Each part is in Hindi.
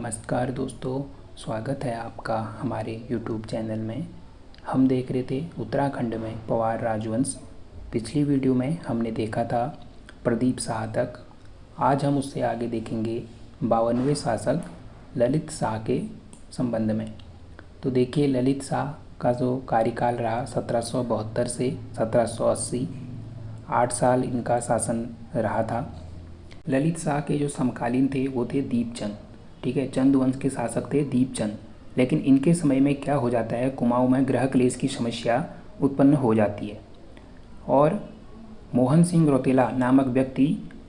नमस्कार दोस्तों, स्वागत है आपका हमारे YouTube चैनल में। हम देख रहे थे उत्तराखंड में पवार राजवंश। पिछली वीडियो में हमने देखा था प्रदीप शाह तक। आज हम उससे आगे देखेंगे 52वें शासक ललित शाह के संबंध में। तो देखिए, ललित शाह का जो कार्यकाल रहा 1772 से 1780, 8 साल इनका शासन रहा था। ललित शाह के जो समकालीन थे वो थे दीपचंद। ठीक है, चंद वंश के शासक थे दीपचंद। लेकिन इनके समय में क्या हो जाता है, कुमाऊं में गृह क्लेश की समस्या उत्पन्न हो जाती है और मोहन सिंह रौतेला नामक व्यक्ति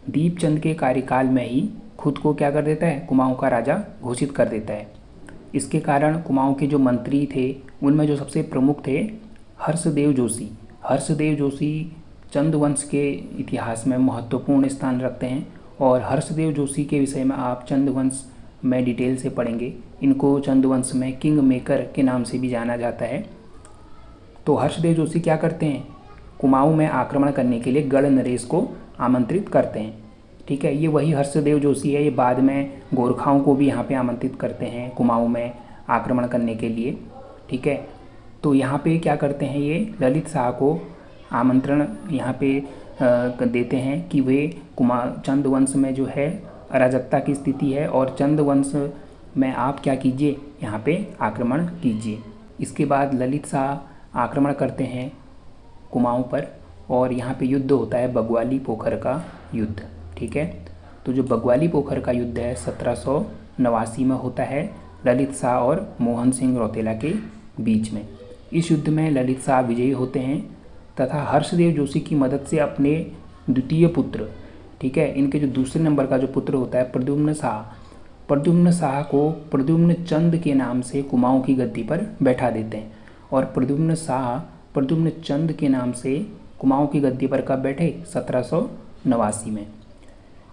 दीपचंद के कार्यकाल में ही खुद को क्या कर देता है, कुमाऊं का राजा घोषित कर देता है। इसके कारण कुमाऊं के जो मंत्री थे उनमें जो सबसे प्रमुख थे हर्षदेव जोशी। हर्षदेव जोशी चंद वंश के इतिहास में महत्वपूर्ण स्थान रखते हैं और हर्षदेव जोशी के विषय में आप चंद वंश में डिटेल से पढ़ेंगे। इनको चंद वंश में किंग मेकर के नाम से भी जाना जाता है। तो हर्षदेव जोशी क्या करते हैं, कुमाऊं में आक्रमण करने के लिए गढ़ नरेश को आमंत्रित करते हैं। ठीक है, ये वही हर्षदेव जोशी है। ये बाद में गोरखाओं को भी यहाँ पे आमंत्रित करते हैं कुमाऊं में आक्रमण करने के लिए। ठीक है, तो यहाँ पे क्या करते हैं, ये ललित शाह को आमंत्रण यहाँ पे देते हैं कि वे चंद वंश में जो है अराजकता की स्थिति है और चंद वंश में आप क्या कीजिए, यहाँ पे आक्रमण कीजिए। इसके बाद ललित शाह आक्रमण करते हैं कुमाऊं पर और यहाँ पे युद्ध होता है बग्वाली पोखर का युद्ध। ठीक है, तो जो बग्वाली पोखर का युद्ध है 1789 में होता है ललित शाह और मोहन सिंह रौतेला के बीच में। इस युद्ध में ललित शाह विजयी होते हैं तथा हर्षदेव जोशी की मदद से अपने द्वितीय पुत्र, ठीक है, इनके जो दूसरे नंबर का जो पुत्र होता है प्रद्युम्न शाह को प्रद्युम्न चंद के नाम से कुमाऊं की गद्दी पर बैठा देते हैं और प्रद्युम्न शाह प्रद्युम्न चंद के नाम से कुमाऊं की गद्दी पर कब बैठे, 1789 में।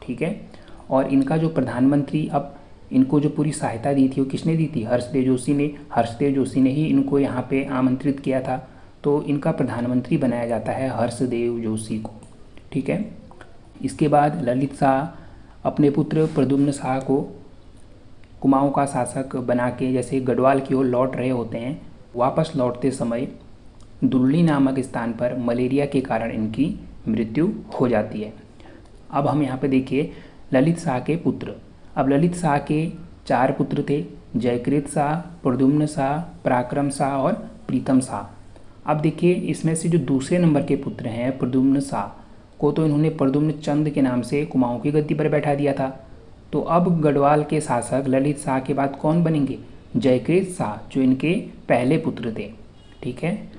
ठीक है, और इनका जो प्रधानमंत्री, अब इनको जो पूरी सहायता दी थी वो किसने दी थी, हर्षदेव जोशी ने। हर्षदेव जोशी ने ही इनको यहाँ पे आमंत्रित किया था, तो इनका प्रधानमंत्री बनाया जाता है हर्षदेव जोशी को। ठीक है, इसके बाद ललित शाह अपने पुत्र प्रद्युम्न शाह को कुमाऊं का शासक बना के जैसे गढ़वाल की ओर लौट रहे होते हैं, वापस लौटते समय दुल्ली नामक स्थान पर मलेरिया के कारण इनकी मृत्यु हो जाती है। अब हम यहाँ पे देखिए ललित शाह के पुत्र। अब ललित शाह के 4 पुत्र थे, जयकृत शाह, प्रद्युम्न शाह, पराक्रम शाह और प्रीतम शाह। अब देखिए इसमें से जो दूसरे नंबर के पुत्र हैं प्रद्युम्न शाह को तो इन्होंने प्रद्युम्न चंद के नाम से कुमाऊं की गद्दी पर बैठा दिया था। तो अब गढ़वाल के शासक ललित शाह के बाद कौन बनेंगे, जयकृत शाह, जो इनके पहले पुत्र थे। ठीक है,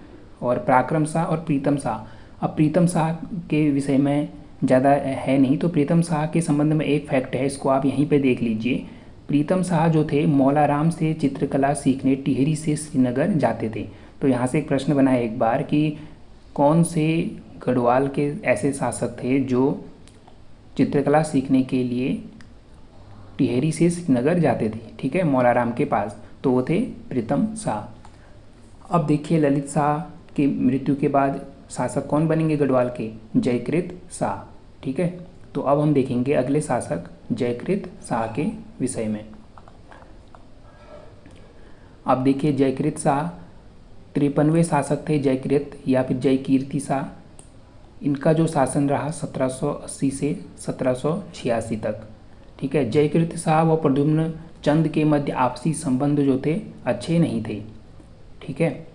और पराक्रम शाह और प्रीतम शाह। अब प्रीतम शाह के विषय में ज़्यादा है नहीं, तो प्रीतम शाह के संबंध में एक फैक्ट है, इसको आप यहीं पे देख लीजिए। प्रीतम शाह जो थे मौलाराम से चित्रकला सीखने टिहरी से श्रीनगर जाते थे। तो यहाँ से एक प्रश्न बना है एक बार कि कौन से गढ़वाल के ऐसे शासक थे जो चित्रकला सीखने के लिए टिहरी से श्रीनगर जाते थे, ठीक है, मौलाराम के पास, तो वो थे प्रीतम शाह। अब देखिए ललित शाह की मृत्यु के बाद शासक कौन बनेंगे गढ़वाल के, जयकृत शाह। ठीक है, तो अब हम देखेंगे अगले शासक जयकृत शाह के विषय में। अब देखिए जयकृत शाह 53वें शासक थे, जयकृत या फिर जयकीर्ति शाह। इनका जो शासन रहा 1780 से 1786 तक। ठीक है, जयकृत शाह व प्रद्युम्न चंद के मध्य आपसी संबंध जो थे अच्छे नहीं थे। ठीक है,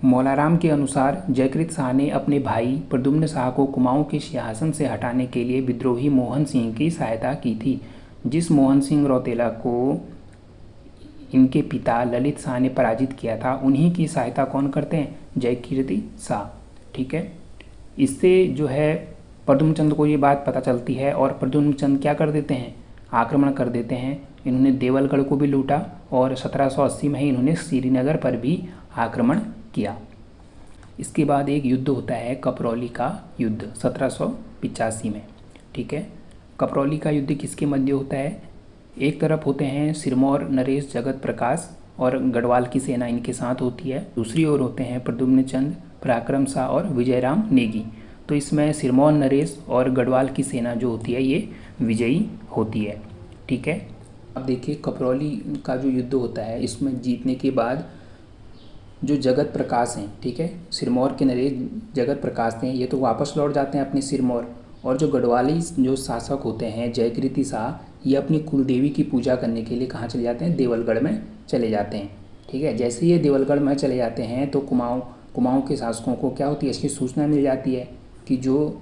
मौलाराम के अनुसार जयकृत शाह ने अपने भाई प्रद्युम्न शाह को कुमाऊं के सिंहासन से हटाने के लिए विद्रोही मोहन सिंह की सहायता की थी। जिस मोहन सिंह रौतेला को इनके पिता ललित शाह ने पराजित किया था, उन्हीं की सहायता कौन करते हैं, जयकीर्ति शाह। ठीक है, इससे जो है प्रद्युम्न चंद को ये बात पता चलती है और प्रद्युम्न चंद क्या कर देते हैं, आक्रमण कर देते हैं। इन्होंने देवलगढ़ को भी लूटा और 1780 में ही इन्होंने श्रीनगर पर भी आक्रमण किया। इसके बाद एक युद्ध होता है कपरौली का युद्ध 1785 में। ठीक है, कपरौली का युद्ध किसके मध्य होता है, एक तरफ होते हैं सिरमौर नरेश जगत प्रकाश और गढ़वाल की सेना इनके साथ होती है, दूसरी ओर होते हैं प्रद्युम्न चंद, पराक्रम शाह और विजयराम नेगी। तो इसमें सिरमौर नरेश और गढ़वाल की सेना जो होती है ये विजयी होती है। ठीक है, अब देखिए कपरौली का जो युद्ध होता है, इसमें जीतने के बाद जो जगत प्रकाश हैं, ठीक है, सिरमौर के नरेश जगत प्रकाश हैं, ये तो वापस लौट जाते हैं अपने सिरमौर। और जो गढ़वाली जो शासक होते हैं जयकीर्ति शाह, ये अपनी कुलदेवी की पूजा करने के लिए कहाँ चले जाते हैं, देवलगढ़ में चले जाते हैं। ठीक है, जैसे ये देवलगढ़ में चले जाते हैं तो कुमाऊँ के शासकों को क्या होती है, इसकी सूचना मिल जाती है कि जो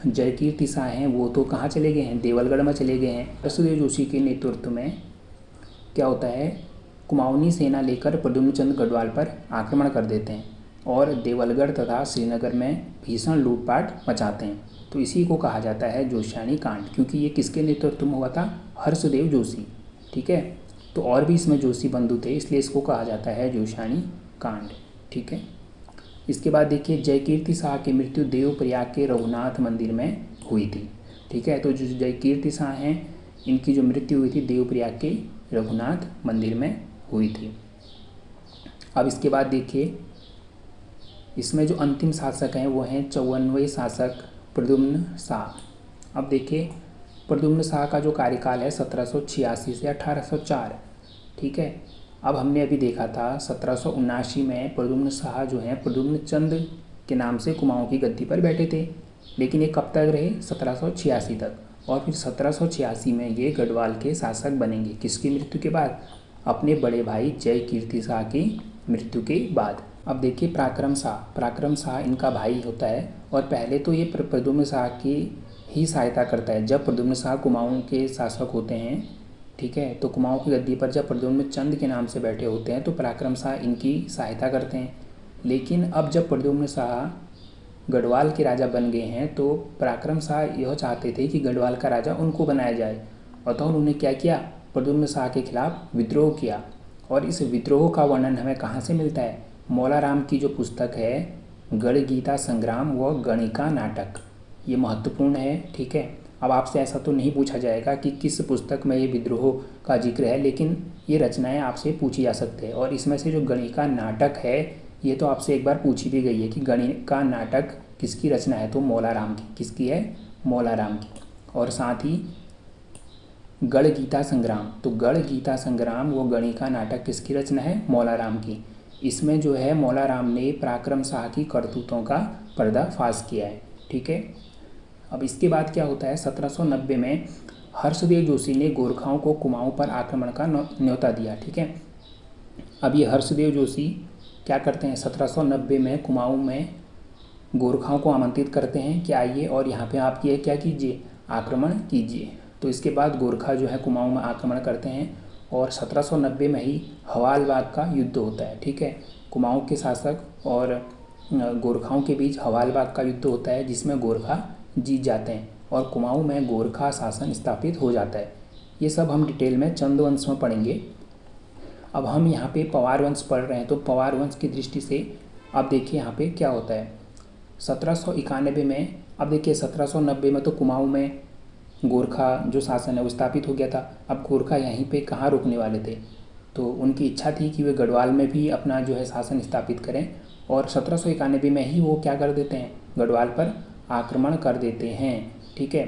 जयकीर्ति शाह हैं वो तो कहाँ चले गए हैं, देवलगढ़ में चले गए हैं। हर्षदेव जोशी के नेतृत्व में क्या होता है, कुमाऊनी सेना लेकर प्रद्युम्न चंद गढ़वाल पर आक्रमण कर देते हैं और देवलगढ़ तथा श्रीनगर में भीषण लूटपाट मचाते हैं। तो इसी को कहा जाता है जोशियानी कांड, क्योंकि ये किसके नेतृत्व में हुआ था, हर्षदेव जोशी। ठीक है, तो और भी इसमें जोशी बंधु थे, इसलिए इसको कहा जाता है जोशियानी कांड। ठीक है, इसके बाद देखिए जयकीर्ति शाह की मृत्यु देवप्रयाग के रघुनाथ मंदिर में हुई थी। ठीक है, तो जो जयकीर्ति शाह हैं इनकी जो मृत्यु हुई थी देवप्रयाग के रघुनाथ मंदिर में हुई थी। अब इसके बाद देखिए इसमें जो अंतिम शासक हैं वो हैं 54वें शासक प्रद्युम्न शाह। अब देखिए प्रद्युम्न शाह का जो कार्यकाल है 1786 से 1804। ठीक है, अब हमने अभी देखा था 1779 में प्रद्युम्न शाह जो हैं प्रद्युम्न चंद के नाम से कुमाऊँ की गद्दी पर बैठे थे, लेकिन ये कब तक रहे, 1786 तक। और फिर 1786 में ये गढ़वाल के शासक बनेंगे, किसकी मृत्यु के बाद, अपने बड़े भाई जयकीर्ति शाह की मृत्यु के बाद। अब देखिए पराक्रम शाह इनका भाई होता है और पहले तो ये प्रद्युम्न शाह की ही सहायता करता है। जब प्रद्युम्न शाह कुमाऊँ के शासक होते हैं, ठीक है, तो कुमाऊँ की गद्दी पर जब प्रद्युम्न चंद के नाम से बैठे होते हैं तो पराक्रम शाह इनकी सहायता करते हैं। लेकिन अब जब प्रद्युम्न शाह गढ़वाल के राजा बन गए हैं तो पराक्रम शाह यह चाहते थे कि गढ़वाल का राजा उनको बनाया जाए, अतः उन्होंने क्या किया, प्रद्युम्न शाह के खिलाफ विद्रोह किया। और इस विद्रोह का वर्णन हमें कहाँ से मिलता है, मौलाराम की जो पुस्तक है गढ़ गीता संग्राम व गणिका नाटक, ये महत्वपूर्ण है। ठीक है, अब आपसे ऐसा तो नहीं पूछा जाएगा कि किस पुस्तक में ये विद्रोह का जिक्र है, लेकिन ये रचनाएं आपसे पूछी जा सकती है। और इसमें से जो गणिका नाटक है ये तो आपसे एक बार पूछी भी गई है कि गणिका नाटक किसकी रचना है, तो मौलाराम की। किसकी है, मौलाराम की। और साथ ही गढ़ गीता संग्राम, तो गढ़ गीता संग्राम वो गणिका नाटक किसकी रचना है, मौलाराम की। इसमें जो है मौलाराम ने पराक्रम शाह की करतूतों का पर्दाफाश किया है। ठीक है, अब इसके बाद क्या होता है, 1790 में हर्षदेव जोशी ने गोरखाओं को कुमाऊँ पर आक्रमण का न्योता दिया। ठीक है, अब ये हर्षदेव जोशी क्या करते हैं, 1790 में कुमाऊँ में गोरखाओं को आमंत्रित करते हैं कि आइए और यहाँ पे आप ये क्या कीजिए, आक्रमण कीजिए। तो इसके बाद गोरखा जो है कुमाऊँ में आक्रमण करते हैं और 1790 में ही हवालबाग का युद्ध होता है। ठीक है, कुमाऊँ के शासक और गोरखाओं के बीच हवालबाग का युद्ध होता है जिसमें गोरखा जीत जाते हैं और कुमाऊँ में गोरखा शासन स्थापित हो जाता है। ये सब हम डिटेल में चंद वंश में पढ़ेंगे। अब हम यहाँ पे पवार वंश पढ़ रहे हैं, तो पवार वंश की दृष्टि से अब देखिए यहाँ पे क्या होता है, 1791 में, अब देखिए 1790 में तो कुमाऊँ में गोरखा जो शासन है वो स्थापित हो गया था। अब गोरखा यहीं पे कहाँ रुकने वाले थे, तो उनकी इच्छा थी कि वे गढ़वाल में भी अपना जो है शासन स्थापित करें और 1791 में ही वो क्या कर देते हैं, गढ़वाल पर आक्रमण कर देते हैं। ठीक है,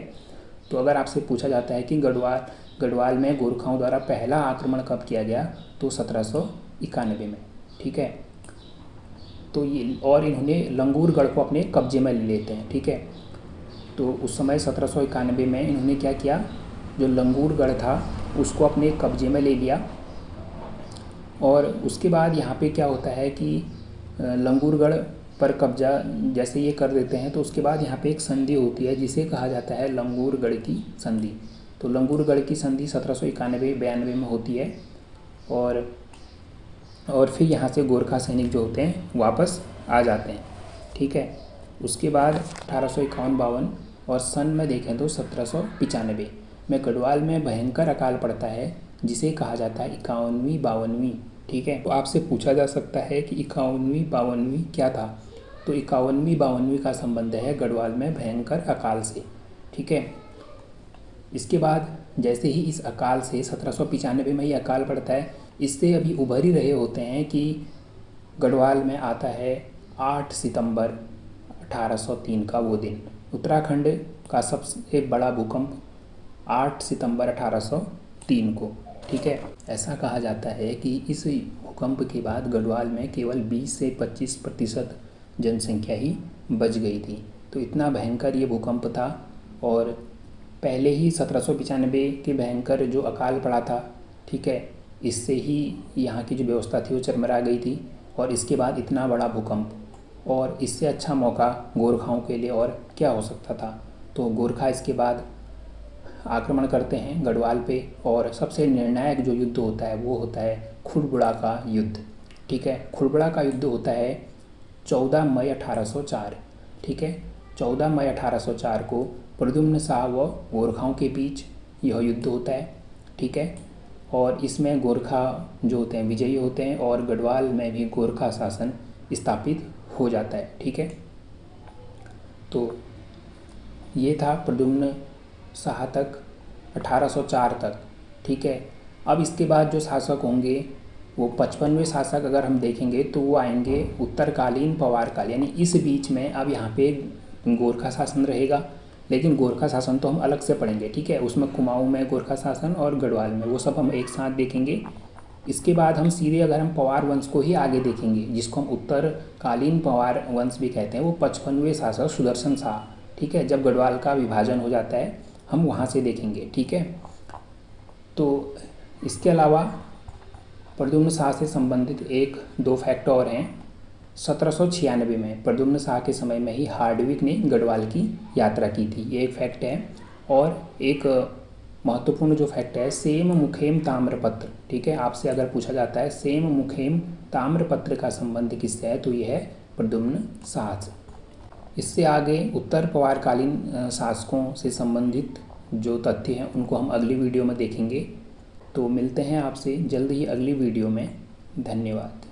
तो अगर आपसे पूछा जाता है कि गढ़वाल में गोरखाओं द्वारा पहला आक्रमण कब किया गया, तो 1791 में। ठीक है, तो ये और इन्होंने लंगूरगढ़ को अपने कब्जे में ले लेते हैं। ठीक है, तो उस समय 1791 में इन्होंने क्या किया, जो लंगूरगढ़ था उसको अपने कब्जे में ले लिया। और उसके बाद यहाँ पे क्या होता है कि लंगूरगढ़ पर कब्जा जैसे ये कर देते हैं तो उसके बाद यहाँ पे एक संधि होती है जिसे कहा जाता है लंगूरगढ़ की संधि। तो लंगूरगढ़ की संधि 1791-92 में होती है और फिर यहाँ से गोरखा सैनिक जो होते हैं वापस आ जाते हैं। ठीक है, उसके बाद 1851-52 और सन में देखें तो 1795 में गढ़वाल में भयंकर अकाल पड़ता है जिसे कहा जाता है 51वीं-52वीं। ठीक है, तो आपसे पूछा जा सकता है कि 51वीं-52वीं क्या था, तो 51वीं-52वीं का संबंध है गढ़वाल में भयंकर अकाल से। ठीक है, इसके बाद जैसे ही इस अकाल से 1795 में ही अकाल पड़ता है, इससे अभी उभर ही रहे होते हैं कि गढ़वाल में आता है 8 सितंबर 1803 का वो दिन। उत्तराखंड का सबसे बड़ा भूकंप 8 सितंबर 1803 3 को। ठीक है, ऐसा कहा जाता है कि इस भूकंप के बाद गढ़वाल में केवल 20 से 25% जनसंख्या ही बच गई थी। तो इतना भयंकर ये भूकंप था। और पहले ही 1795 के भयंकर जो अकाल पड़ा था, ठीक है, इससे ही यहाँ की जो व्यवस्था थी वो चरमरा गई थी। और इसके बाद इतना बड़ा भूकंप, और इससे अच्छा मौका गोरखाओं के लिए और क्या हो सकता था। तो गोरखा इसके बाद आक्रमण करते हैं गढ़वाल पे, और सबसे निर्णायक जो युद्ध होता है वो होता है खुड़बुड़ा का युद्ध। ठीक है, खुड़बुड़ा का युद्ध होता है 14 मई 1804। ठीक है, 14 मई 1804 को प्रद्युम्न शाह व गोरखाओं के बीच यह युद्ध होता है। ठीक है, और इसमें गोरखा जो होते हैं विजयी होते हैं, और गढ़वाल में भी गोरखा शासन स्थापित हो जाता है। ठीक है, तो ये था प्रद्युम्न शाह तक, 1804 तक। ठीक है, अब इसके बाद जो शासक होंगे वो 55वें शासक अगर हम देखेंगे तो वो आएंगे उत्तरकालीन पवार काल, यानी इस बीच में अब यहाँ पे गोरखा शासन रहेगा। लेकिन गोरखा शासन तो हम अलग से पढ़ेंगे, ठीक है, उसमें कुमाऊँ में गोरखा शासन और गढ़वाल में, वो सब हम एक साथ देखेंगे। इसके बाद हम सीधे अगर हम पवार वंश को ही आगे देखेंगे, जिसको हम उत्तरकालीन पवार वंश भी कहते हैं, वो 55वें शासक सुदर्शन शाह। ठीक है, जब गढ़वाल का विभाजन हो जाता है हम वहाँ से देखेंगे। ठीक है, तो इसके अलावा प्रद्युम्न शाह से संबंधित 1-2 फैक्ट और हैं। 1796 में प्रद्युम्न शाह के समय में ही हार्डविक ने गढ़वाल की यात्रा की थी, ये एक फैक्ट है। और एक महत्वपूर्ण जो फैक्ट है, सेम मुखेम ताम्रपत्र। ठीक है, आपसे अगर पूछा जाता है सेम मुखेम ताम्रपत्र का संबंध किससे है, तो यह है प्रद्युम्न शाह से। इससे आगे उत्तर पवारकालीन शासकों से संबंधित जो तथ्य हैं उनको हम अगली वीडियो में देखेंगे। तो मिलते हैं आपसे जल्द ही अगली वीडियो में। धन्यवाद।